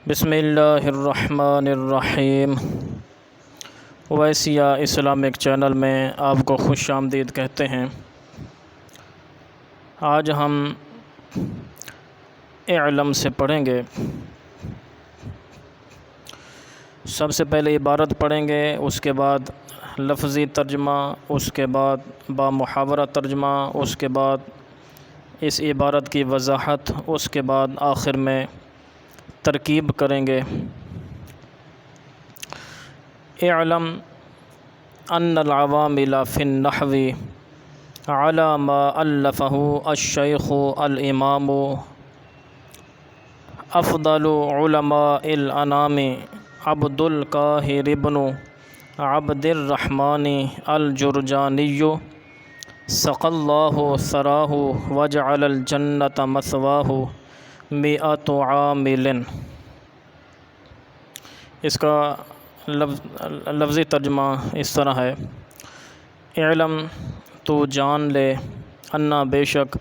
بسم اللہ الرحمن الرحیم۔ ویسیہ اسلامک چینل میں آپ کو خوش آمدید کہتے ہیں۔ آج ہم اعلم سے پڑھیں گے۔ سب سے پہلے عبارت پڑھیں گے، اس کے بعد لفظی ترجمہ، اس کے بعد بامحاورہ ترجمہ، اس کے بعد اس عبارت کی وضاحت، اس کے بعد آخر میں ترکیب کریں گے۔ اعلم ان العوامل فی النحو علی ما الفہ الشیخ الامام افضل علماء الانام عبد القاہر بن عبد الرحمن الجرجانی سقى اللہ ثراہ وجعل الجنة مثواہ مئۃ عامل۔ اس کا لفظی ترجمہ اس طرح ہے: اعلم، تو جان لے، انا بے شک،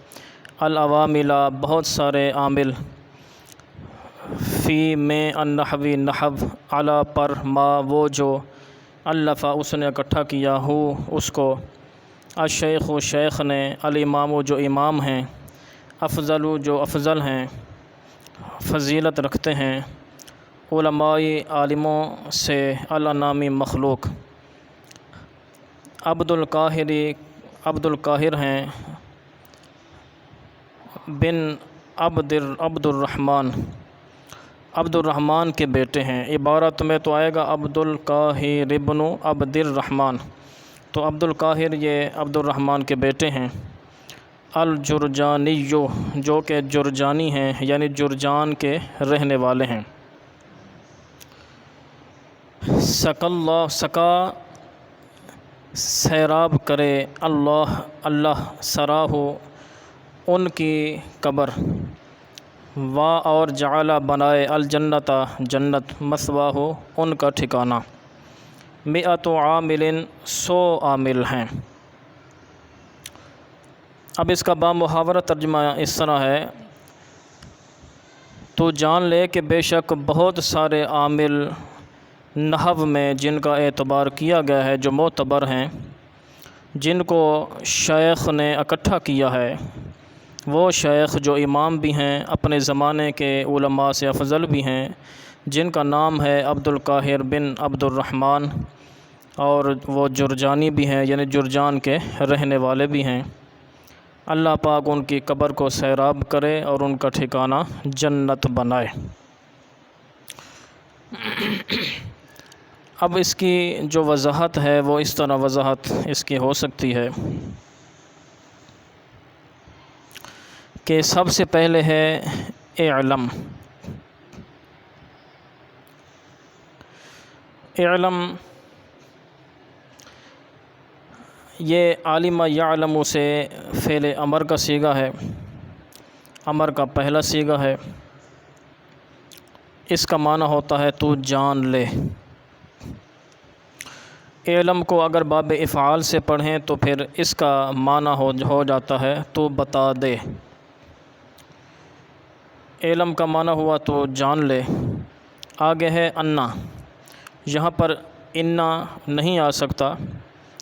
العوامل بہت سارے عامل، فی میں النحو نحو، علی پر، ما وہ جو، الفا اس نے اکٹھا کیا، ہو اس کو، الشیخ شیخ نے، الامام جو امام ہیں، افضل جو افضل ہیں، فضیلت رکھتے ہیں، علماء عالموں سے، الانامی مخلوق، عبد القاہر ہیں، بن عبد الرحمن کے بیٹے ہیں۔ عبارت میں تو آئے گا عبد القاہر بن عبد الرحمن، تو عبد القاہر یہ عبد الرحمن کے بیٹے ہیں۔ الجرجانی جو کہ جرجانی ہیں، یعنی جرجان کے رہنے والے ہیں۔ سقا سیراب کرے، اللہ سراہ ان کی قبر، وا اور جعل بنائے، الجنت جنت، مثواہ ان کا ٹھکانہ، مئۃ عامل 100 عامل ہیں۔ اب اس کا بامحاورہ ترجمہ اس طرح ہے: تو جان لے کہ بے شک بہت سارے عامل نحو میں جن کا اعتبار کیا گیا ہے، جو معتبر ہیں، جن کو شیخ نے اکٹھا کیا ہے، وہ شیخ جو امام بھی ہیں، اپنے زمانے کے علماء سے افضل بھی ہیں، جن کا نام ہے عبد القاہر بن عبد الرحمن، اور وہ جرجانی بھی ہیں، یعنی جرجان کے رہنے والے بھی ہیں۔ اللہ پاک ان کی قبر کو سیراب کرے اور ان کا ٹھکانہ جنت بنائے۔ اب اس کی جو وضاحت ہے وہ اس طرح وضاحت اس کی ہو سکتی ہے کہ سب سے پہلے ہے اعلم۔ اعلم یہ عالم یعلم سے فعل امر کا صیغہ ہے، امر کا پہلا صیغہ ہے۔ اس کا معنی ہوتا ہے تو جان لے۔ علم کو اگر باب افعال سے پڑھیں تو پھر اس کا معنی ہو جاتا ہے تو بتا دے۔ علم کا معنی ہوا تو جان لے۔ آگے ہے انا، یہاں پر انا نہیں آ سکتا،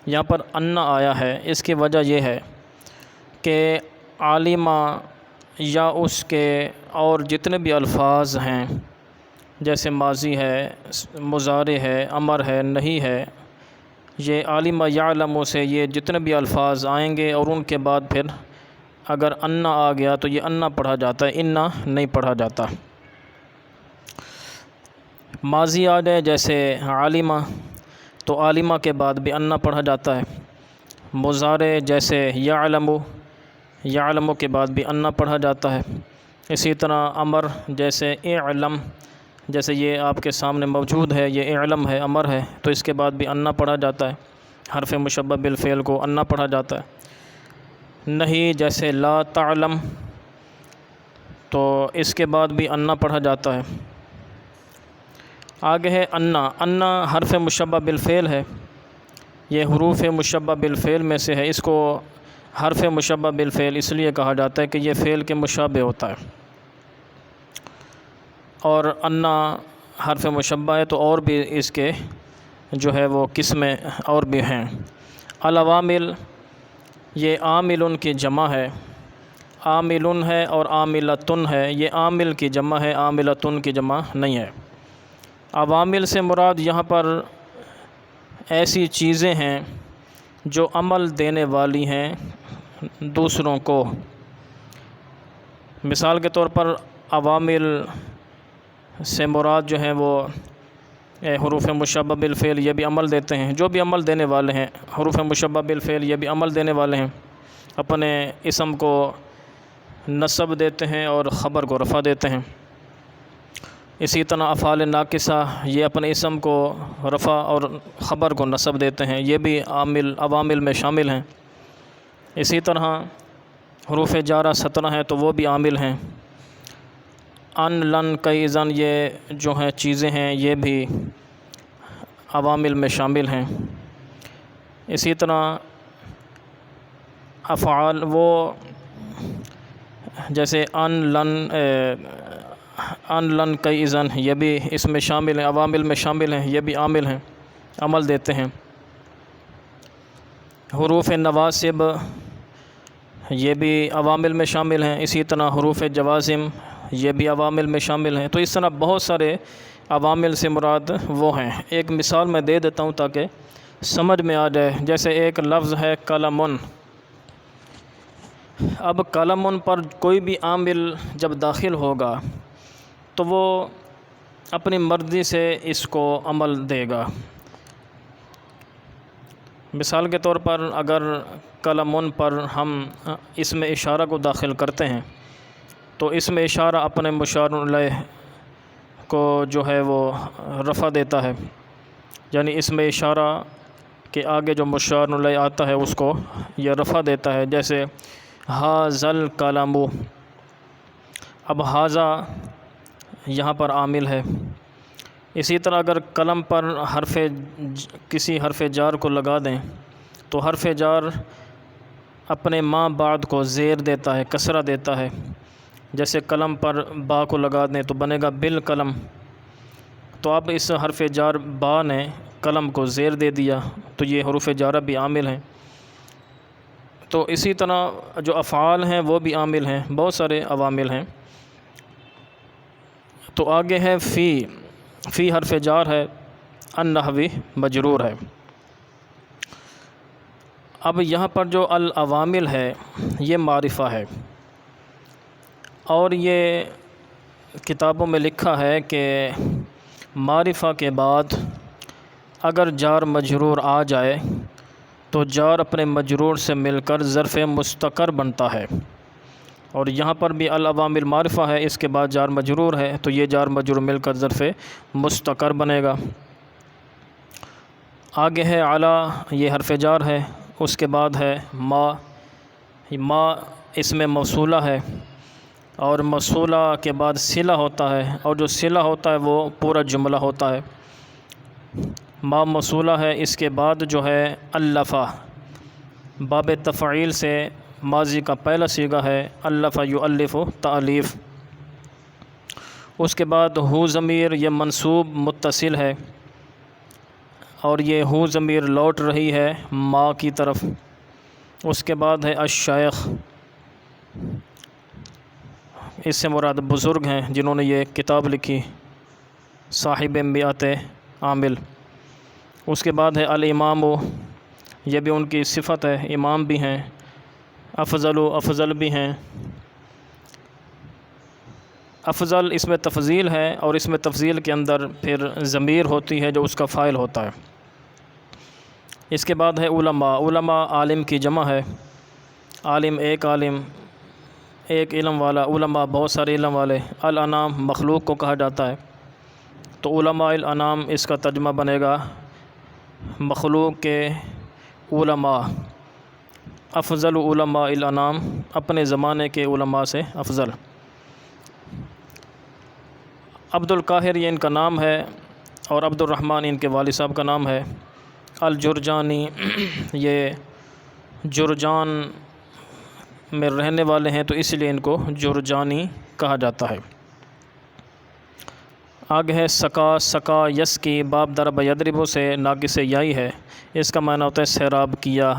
یہاں پر انا آیا ہے۔ اس کی وجہ یہ ہے کہ عالمہ یا اس کے اور جتنے بھی الفاظ ہیں، جیسے ماضی ہے، مضارع ہے، امر ہے، نہی ہے، یہ عالم یعلم سے یہ جتنے بھی الفاظ آئیں گے اور ان کے بعد پھر اگر انا آ گیا تو یہ انا پڑھا جاتا ہے، انا نہیں پڑھا جاتا۔ ماضی آ جائے جیسے عالمہ تو عالمہ کے بعد بھی انا پڑھا جاتا ہے۔ مضارع جیسے یعلم کے بعد بھی انا پڑھا جاتا ہے۔ اسی طرح امر جیسے اعلم، جیسے یہ آپ کے سامنے موجود ہے، یہ اعلم ہے، امر ہے، تو اس کے بعد بھی انا پڑھا جاتا ہے۔ حرف مشبہ بالفعل کو انا پڑھا جاتا ہے۔ نہیں جیسے لا تعلم، تو اس کے بعد بھی انا پڑھا جاتا ہے۔ آگے ہے انا حرف مشبہ بالفعل ہے، یہ حروف مشبہ بالفعل میں سے ہے۔ اس کو حرف مشبہ بالفعل اس لیے کہا جاتا ہے کہ یہ فعل کے مشابہ ہوتا ہے۔ اور انا حرف مشبہ ہے تو اور بھی اس کے جو ہے وہ قسمیں اور بھی ہیں۔ العوامل یہ عامل کی جمع ہے، عامل ہے اور عاملتن ہے، یہ عامل کی جمع ہے، عاملتن کی جمع نہیں ہے۔ عوامل سے مراد یہاں پر ایسی چیزیں ہیں جو عمل دینے والی ہیں دوسروں کو۔ مثال کے طور پر عوامل سے مراد جو ہیں وہ حروف مشبہ بالفعل، یہ بھی عمل دیتے ہیں، جو بھی عمل دینے والے ہیں۔ حروف مشبہ بالفعل یہ بھی عمل دینے والے ہیں، اپنے اسم کو نصب دیتے ہیں اور خبر کو رفع دیتے ہیں۔ اسی طرح افعال ناقصہ یہ اپنے اسم کو رفع اور خبر کو نصب دیتے ہیں، یہ بھی عوامل میں شامل ہیں۔ اسی طرح حروف جارہ 17 ہیں تو وہ بھی عامل ہیں۔ ان، لن، کئی، زن یہ جو ہیں چیزیں ہیں یہ بھی عوامل میں شامل ہیں۔ اسی طرح افعال وہ جیسے ان، لن، کئی، زن یہ بھی اس میں شامل ہیں، عوامل میں شامل ہیں، یہ بھی عامل ہیں، عمل دیتے ہیں۔ حروف نواسب یہ بھی عوامل میں شامل ہیں، اسی طرح حروف جوازم یہ بھی عوامل میں شامل ہیں۔ تو اس طرح بہت سارے عوامل سے مراد وہ ہیں۔ ایک مثال میں دے دیتا ہوں تاکہ سمجھ میں آ جائے۔ جیسے ایک لفظ ہے قلم، اب قلم پر کوئی بھی عامل جب داخل ہوگا تو وہ اپنی مرضی سے اس کو عمل دے گا۔ مثال کے طور پر اگر قلم پر ہم اسم اشارہ کو داخل کرتے ہیں تو اسم اشارہ اپنے مشار الیہ کو جو ہے وہ رفع دیتا ہے، یعنی اسم اشارہ کے آگے جو مشار الیہ آتا ہے اس کو یہ رفع دیتا ہے۔ جیسے ھذا القلم، اب ھذا یہاں پر عامل ہے۔ اسی طرح اگر قلم پر کسی حرف جار کو لگا دیں تو حرف جار اپنے ما بعد کو زیر دیتا ہے، کسرہ دیتا ہے۔ جیسے قلم پر با کو لگا دیں تو بنے گا بالقلم، تو اب اس حرف جار با نے قلم کو زیر دے دیا، تو یہ حروف جارہ بھی عامل ہیں۔ تو اسی طرح جو افعال ہیں وہ بھی عامل ہیں، بہت سارے عوامل ہیں۔ تو آگے ہے فی حرف جار ہے، النحوی مجرور ہے۔ اب یہاں پر جو العوامل ہے یہ معرفہ ہے، اور یہ کتابوں میں لکھا ہے کہ معرفہ کے بعد اگر جار مجرور آ جائے تو جار اپنے مجرور سے مل کر ظرف مستقر بنتا ہے، اور یہاں پر بھی العوامل معرفہ ہے، اس کے بعد جار مجرور ہے تو یہ جار مجرور مل کر ظرف مستقر بنے گا۔ آگے ہے علی، یہ حرف جار ہے، اس کے بعد ہے ما اسم موصولہ ہے، اور موصولہ کے بعد صلہ ہوتا ہے، اور جو صلہ ہوتا ہے وہ پورا جملہ ہوتا ہے۔ ما موصولہ ہے، اس کے بعد جو ہے الفا، باب تفعیل سے ماضی کا پہلا صیغہ ہے، الفا یؤلف تالیف۔ اس کے بعد ہو ضمیر یہ منصوب متصل ہے، اور یہ ہو ضمیر لوٹ رہی ہے ما کی طرف۔ اس کے بعد ہے الشیخ، اس سے مراد بزرگ ہیں جنہوں نے یہ کتاب لکھی، صاحب مئات عامل۔ اس کے بعد ہے الامام، یہ بھی ان کی صفت ہے، امام بھی ہیں، افضل بھی ہیں۔ افضل اس میں تفضیل ہے، اور اس میں تفضیل کے اندر پھر ضمیر ہوتی ہے جو اس کا فاعل ہوتا ہے۔ اس کے بعد ہے علماء عالم کی جمع ہے، عالم ایک علم والا، علماء بہت سارے علم والے۔ الانام مخلوق کو کہا جاتا ہے، تو علماء الانام اس کا ترجمہ بنے گا مخلوق کے علماء۔ افضل علماء الانام، اپنے زمانے کے علماء سے افضل۔ عبد القاہر یہ ان کا نام ہے، اور عبد الرحمن ان کے والد صاحب کا نام ہے۔ الجرجانی یہ جرجان میں رہنے والے ہیں تو اس لیے ان کو جرجانی کہا جاتا ہے۔ آگے ہے سکا، سکا یس کی باب ضرب یضرب سے ناقص یائی ہے، اس کا معنی ہوتا ہے سیراب کیا،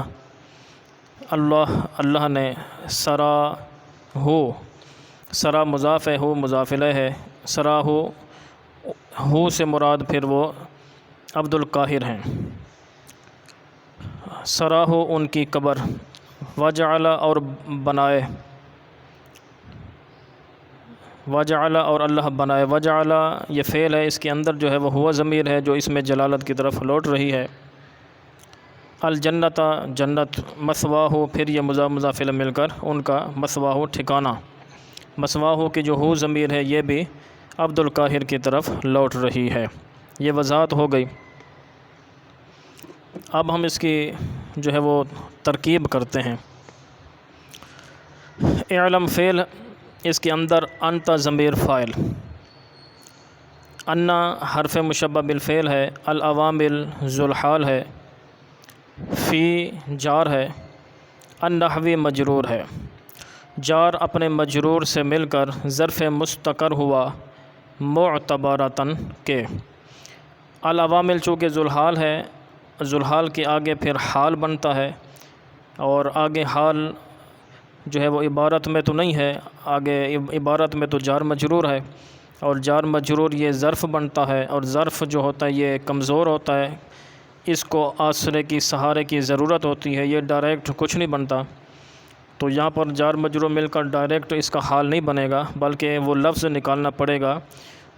اللہ نے سرا ہو، سرا مضاف ہے، ہو مضاف الیہ ہے، سرا ہو سے مراد پھر وہ عبد القاہر ہیں، سرا ہو ان کی قبر، وجعل اور بنائے، وجعل اور اللہ بنائے، وجعل یہ فعل ہے، اس کے اندر جو ہے وہ ہوا ضمیر ہے جو اس میں جلالت کی طرف لوٹ رہی ہے، الجنت جنت، مثواہ پھر یہ مضاف الیہ مل کر ان کا مثواہ ٹھکانہ، مثواہ کی جو ہو ضمیر ہے یہ بھی عبد القاہر کی طرف لوٹ رہی ہے، یہ وضاحت ہو گئی۔ اب ہم اس کی جو ہے وہ ترکیب کرتے ہیں۔ اعلم فعل، اس کے اندر انت ضمیر فاعل، انا حرف مشبہ بالفعل ہے، العوامل ذوالحال ہے، فی جار ہے، النحوی مجرور ہے، جار اپنے مجرور سے مل کر ظرف مستقر ہوا معتبرتاً کے، العوامل چونکہ ذوالحال ہے، ذوالحال کے آگے پھر حال بنتا ہے، اور آگے حال جو ہے وہ عبارت میں تو نہیں ہے، آگے عبارت میں تو جار مجرور ہے، اور جار مجرور یہ ظرف بنتا ہے، اور ظرف جو ہوتا ہے یہ کمزور ہوتا ہے، اس کو آسرے کی سہارے کی ضرورت ہوتی ہے، یہ ڈائریکٹ کچھ نہیں بنتا، تو یہاں پر جار مجرور مل کر ڈائریکٹ اس کا حال نہیں بنے گا، بلکہ وہ لفظ نکالنا پڑے گا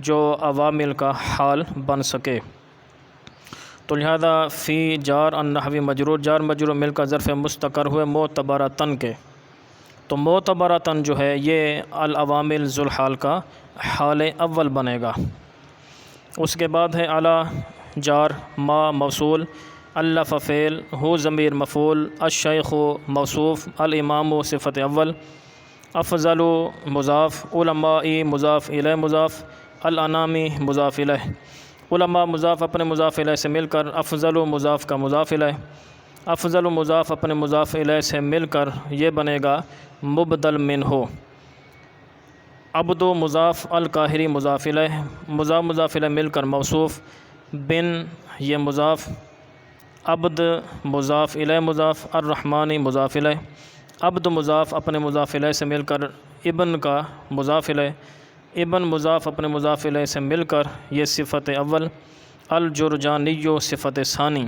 جو عوامل کا حال بن سکے، تو لہذا فی جار النحوی مجرور، جار مجرور مل کر ظرف مستقر ہوئے معتبرتاً کے، تو معتبرتاً جو ہے یہ العوامل ذوالحال کا حال اول بنے گا۔ اس کے بعد ہے اعلی جار، ما موصول، الف فعل، ہو ضمیر مفعول، الشیخ موصوف، الامام صفت اول، افضل مضاف، علماء مضاف الیہ مضاف، الانامی مضاف الیہ، علماء مضاف اپنے مضاف الیہ سے مل کر افضل مضاف کا مضاف الیہ، افضل مضاف اپنے مضاف الیہ سے مل کر یہ بنے گا مبدل منہ، عبد مضاف القاہری مضاف الیہ، مضاف الیہ مل کر موصوف، بن یہ مضاف، عبد مضاف الیہ مضاف، الرحمانی مضاف الیہ، عبد مضاف اپنے مضاف الیہ سے مل کر ابن کا مضاف الیہ، ابن مضاف اپنے مضاف الیہ سے مل کر یہ صفت اول، الجرجانی صفت ثانی،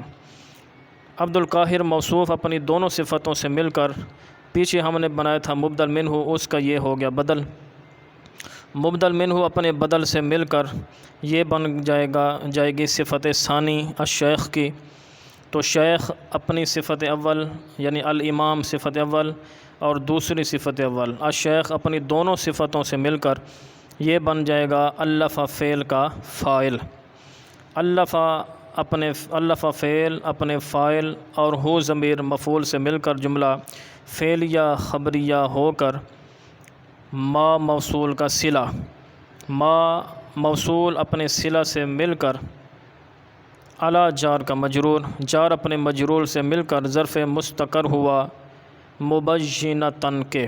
عبد القاہر موصوف اپنی دونوں صفتوں سے مل کر پیچھے ہم نے بنایا تھا مبدل منہ، اس کا یہ ہو گیا بدل، مبدل منہ اپنے بدل سے مل کر یہ بن جائے گی صفت ثانی الشیخ کی، تو شیخ اپنی صفت اول یعنی الامام صفت اول اور دوسری صفت اول، الشیخ اپنی دونوں صفتوں سے مل کر یہ بن جائے گا الف فعل کا فاعل، الف فعل اپنے فاعل اور ہو ضمیر مفعول سے مل کر جملہ فعلیہ خبریہ ہو کر ما موصول کا صلہ، ما موصول اپنے صلہ سے مل کر اعلی جار کا مجرور، جار اپنے مجرور سے مل کر ظرف مستقر ہوا مبینۃً کے،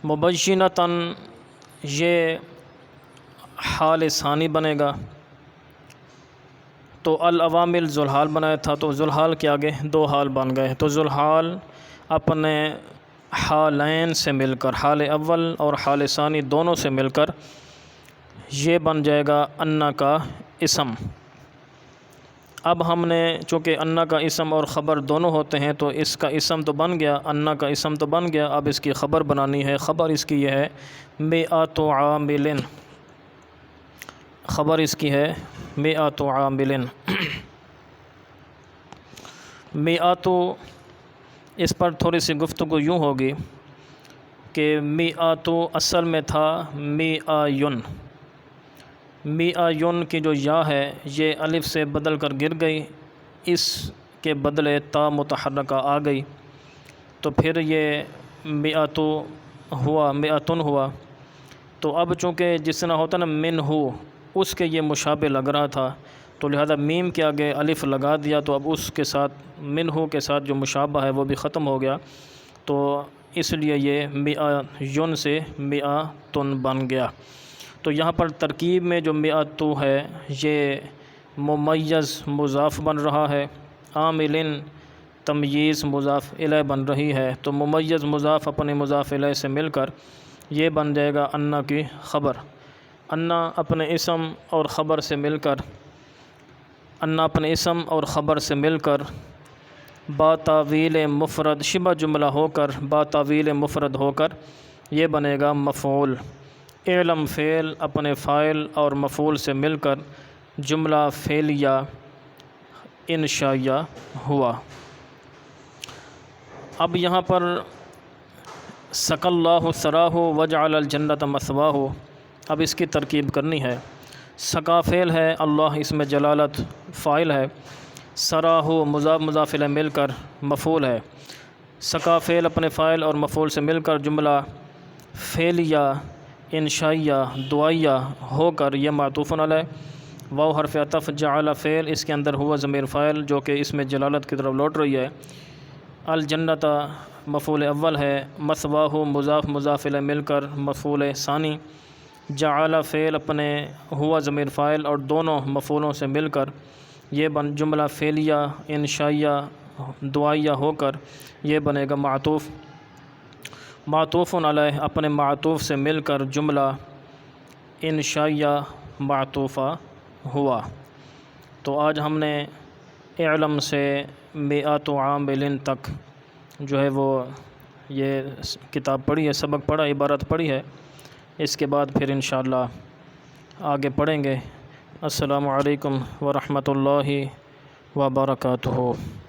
مبینۃً یہ حال ثانی بنے گا، تو العوامل ذوالحال بنایا تھا، تو ذوالحال کے آگے دو حال بن گئے، تو ذوالحال اپنے حالین سے مل کر، حال اول اور حال ثانی دونوں سے مل کر یہ بن جائے گا انا کا اسم۔ اب ہم نے چونکہ انا کا اسم اور خبر دونوں ہوتے ہیں تو اس کا اسم تو بن گیا، انا کا اسم تو بن گیا، اب اس کی خبر بنانی ہے، خبر اس کی یہ ہے مئۃ عامل، خبر اس کی ہے مئۃ عامل، مئۃ اس پر تھوڑی سی گفتگو یوں ہوگی کہ مئۃ اصل میں تھا مئین، مئین کی جو یا ہے یہ الف سے بدل کر گر گئی، اس کے بدلے تا متحرکہ آ گئی، تو پھر یہ مئۃ ہوا، مئۃن ہوا، تو اب چونکہ جس طرح ہوتا نا من ہو، اس کے یہ مشابہ لگ رہا تھا، تو لہذا میم کے آگے الف لگا دیا، تو اب اس کے ساتھ من ہو کے ساتھ جو مشابہ ہے وہ بھی ختم ہو گیا، تو اس لیے یہ مئین سے مئۃن بن گیا۔ تو یہاں پر ترکیب میں جو مئۃ ہے یہ ممیز مضاف بن رہا ہے، عامل تمییز مضاف الیہ بن رہی ہے، تو ممیز مضاف اپنے مضاف الیہ سے مل کر یہ بن جائے گا انا کی خبر۔ انا اپنے اسم اور خبر سے مل کر با تاویل مفرد شبہ جملہ ہو کر با تاویل مفرد ہو کر یہ بنے گا مفعول۔ اعلم فعل اپنے فاعل اور مفعول سے مل کر جملہ فعلیہ انشائیہ ہوا۔ اب یہاں پر سقى اللہ ثراہ وجعل الجنۃ مثواہ، اب اس کی ترکیب کرنی ہے۔ سقا فعل ہے، اللہ اس میں جلالت فاعل ہے، ثراہ مضاف مضاف الیہ مل کر مفعول ہے۔ سقا فعل اپنے فاعل اور مفعول سے مل کر جملہ فعلیہ انشائیہ دعائیہ ہو کر یہ معطوف علیہ۔ واو حرف عطف، جعل فعل اس کے اندر ہوا ضمیر فاعل جو کہ اس میں جلالت کی طرف لوٹ رہی ہے، الجنۃ مفعول اول ہے، مثواہ مضاف مضاف الیہ مل کر مفعول ثانی، جعل فعل اپنے ہوا ضمیر فاعل اور دونوں مفعولوں سے مل کر یہ جملہ فعلیہ انشائیہ دعائیہ ہو کر یہ بنے گا معطوف۔ معطوف علیہ اپنے معطوف سے مل کر جملہ انشائیہ معطوفہ ہوا۔ تو آج ہم نے اعلم سے مئۃ عامل تک جو ہے وہ یہ کتاب پڑھی ہے، سبق پڑھا، عبارت پڑھی ہے۔ اس کے بعد پھر انشاءاللہ آگے پڑھیں گے۔ السلام علیکم ورحمۃ اللہ وبرکاتہ۔